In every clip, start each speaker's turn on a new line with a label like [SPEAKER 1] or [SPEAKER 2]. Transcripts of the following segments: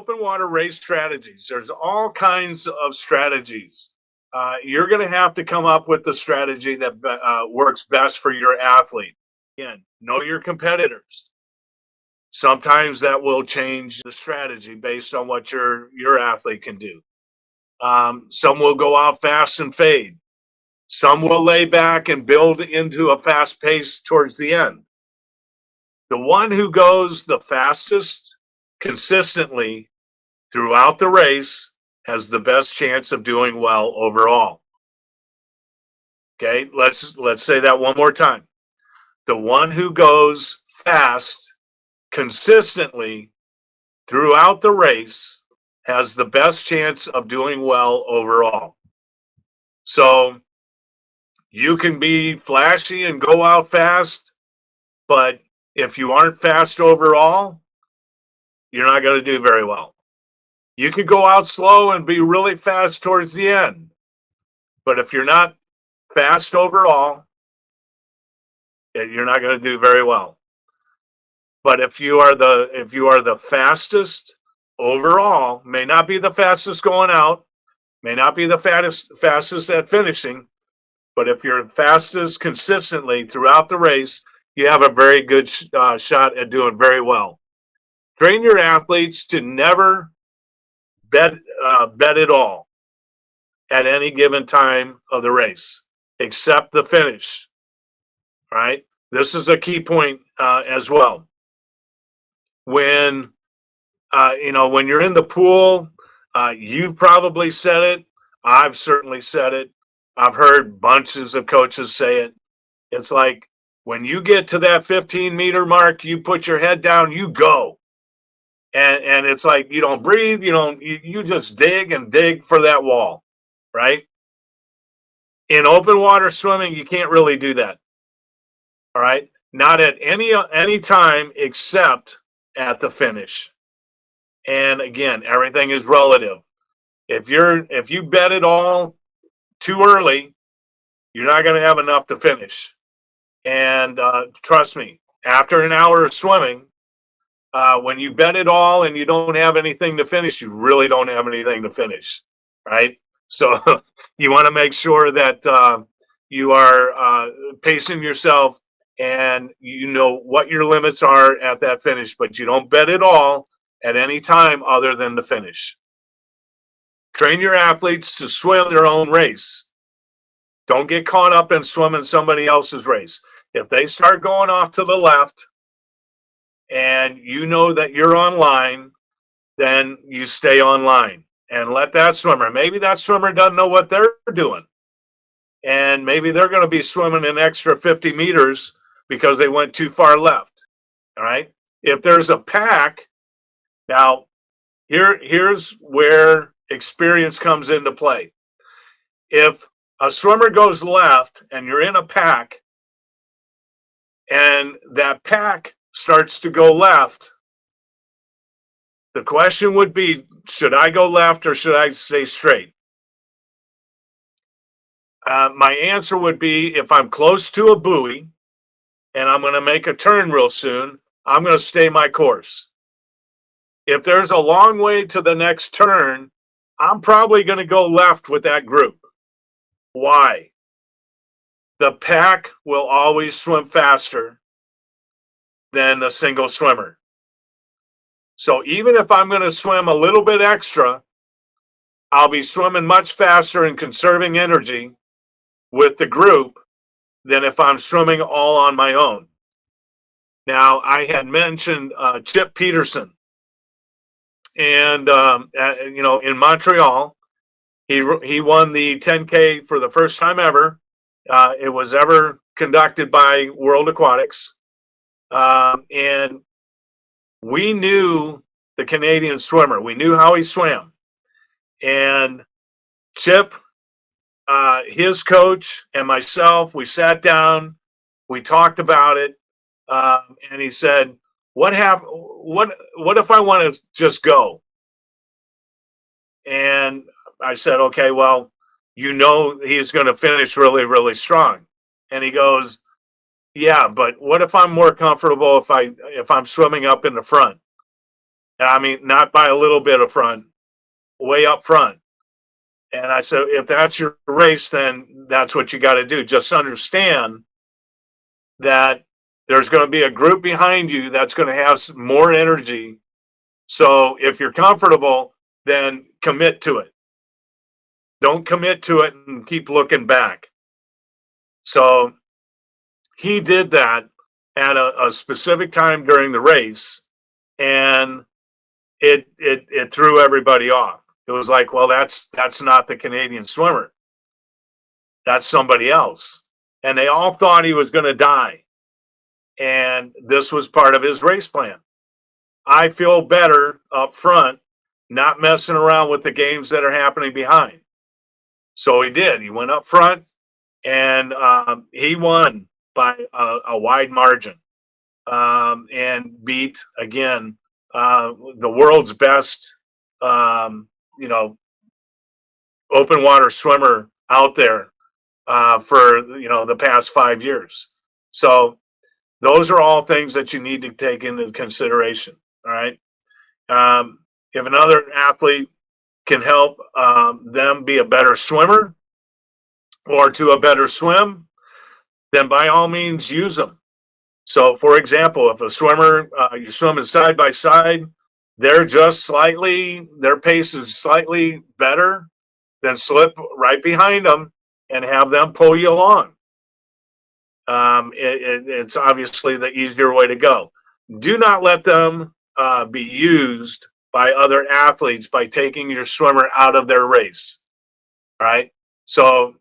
[SPEAKER 1] open water race strategies, there's all kinds of strategies. You're going to have to come up with the strategy that works best for your athlete. Again, know your competitors. Sometimes that will change the strategy based on what your athlete can do. Some will go out fast and fade. Some will lay back and build into a fast pace towards the end. The one who goes the fastest consistently throughout the race has the best chance of doing well overall. Okay, let's say that one more time. The one who goes fast consistently throughout the race has the best chance of doing well overall. So you can be flashy and go out fast, but if you aren't fast overall, you're not going to do very well. You could go out slow and be really fast towards the end, but if you're not fast overall, you're not going to do very well. But if you are the fastest overall, may not be the fastest going out, may not be the fastest at finishing, but if you're fastest consistently throughout the race, you have a very good shot at doing very well. Train your athletes to never bet at all at any given time of the race, except the finish. All right, this is a key point as well. When when you're in the pool, you've probably said it. I've certainly said it. I've heard bunches of coaches say it. It's like when you get to that 15-meter mark, you put your head down, you go. And it's like you don't breathe, you just dig and dig for that wall, right? In open water swimming, you can't really do that. All right? Not at any time except at the finish. And again, everything is relative. If you bet it all too early, you're not going to have enough to finish. And trust me, after an hour of swimming, when you bet it all and you don't have anything to finish, you really don't have anything to finish, right? So you want to make sure that you are pacing yourself and you know what your limits are at that finish, but you don't bet it all at any time other than the finish. Train your athletes to swim their own race. Don't get caught up in swimming somebody else's race. If they start going off to the left and you know that you're on line, then you stay on line and let that swimmer, maybe that swimmer doesn't know what they're doing. And maybe they're going to be swimming an extra 50 meters because they went too far left. All right. If there's a pack, now here's where experience comes into play. If a swimmer goes left and you're in a pack and that pack starts to go left, the question would be, should I go left or should I stay straight? My answer would be, if I'm close to a buoy and I'm going to make a turn real soon, I'm going to stay my course. If there's a long way to the next turn, I'm probably going to go left with that group. Why? The pack will always swim faster than the single swimmer. So even if I'm going to swim a little bit extra, I'll be swimming much faster and conserving energy with the group than if I'm swimming all on my own. Now, I had mentioned Chip Peterson. And, in Montreal, he won the 10K for the first time ever. It was ever conducted by World Aquatics. And we knew the Canadian swimmer. We knew how he swam. And Chip, his coach, and myself, we sat down, we talked about it, and he said, what if I want to just go? And I said, okay, well, he's going to finish really, really strong. And he goes, yeah, but what if I'm more comfortable if I'm swimming up in the front? And I mean, not by a little bit of front, way up front. And I said, if that's your race, then that's what you got to do. Just understand that there's going to be a group behind you that's going to have more energy. So if you're comfortable, then commit to it. Don't commit to it and keep looking back. So he did that at a specific time during the race, and it threw everybody off. It was like, well, that's not the Canadian swimmer. That's somebody else. And they all thought he was going to die. And this was part of his race plan. I feel better up front, not messing around with the games that are happening behind. So he did. He went up front, and he won by a wide margin, and beat, again, the world's best, open water swimmer out there for the past 5 years. So those are all things that you need to take into consideration. All right. If another athlete can help them be a better swimmer or to a better swim, then by all means use them. So, for example, if a swimmer, you're swimming side by side, their pace is slightly better, then slip right behind them and have them pull you along. It's obviously the easier way to go. Do not let them be used by other athletes by taking your swimmer out of their race. All right. So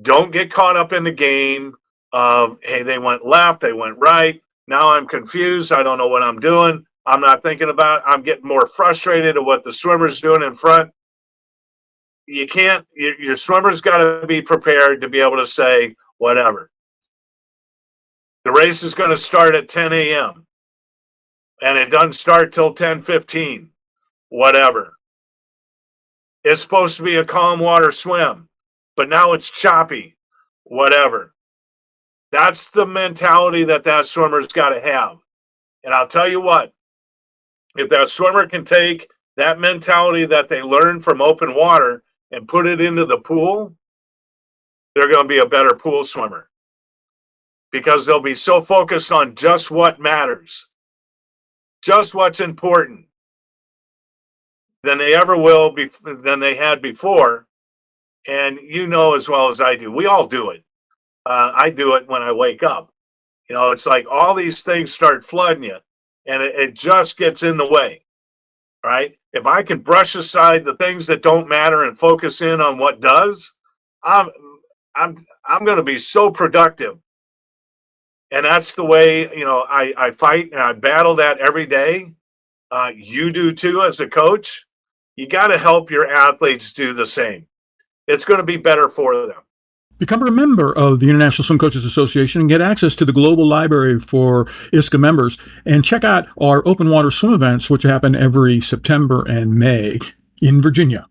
[SPEAKER 1] don't get caught up in the game of, hey, they went left, they went right. Now I'm confused. I don't know what I'm doing. I'm not thinking about it. I'm getting more frustrated at what the swimmer's doing in front. You can't, your swimmer's got to be prepared to be able to say, whatever. The race is going to start at 10 a.m. and it doesn't start till 10:15. Whatever. It's supposed to be a calm water swim, but now it's choppy. Whatever. That's the mentality that swimmer's got to have. And I'll tell you what, if that swimmer can take that mentality that they learned from open water and put it into the pool, they're going to be a better pool swimmer, because they'll be so focused on just what matters, just what's important, than they ever will be, than they had before. And you know as well as I do, we all do it. I do it when I wake up. It's like all these things start flooding you, and it just gets in the way, right? If I can brush aside the things that don't matter and focus in on what does, I'm going to be so productive. And that's the way, I fight and I battle that every day. You do too as a coach. You got to help your athletes do the same. It's going to be better for them.
[SPEAKER 2] Become a member of the International Swim Coaches Association and get access to the global library for ISCA members, and check out our open water swim events, which happen every September and May in Virginia.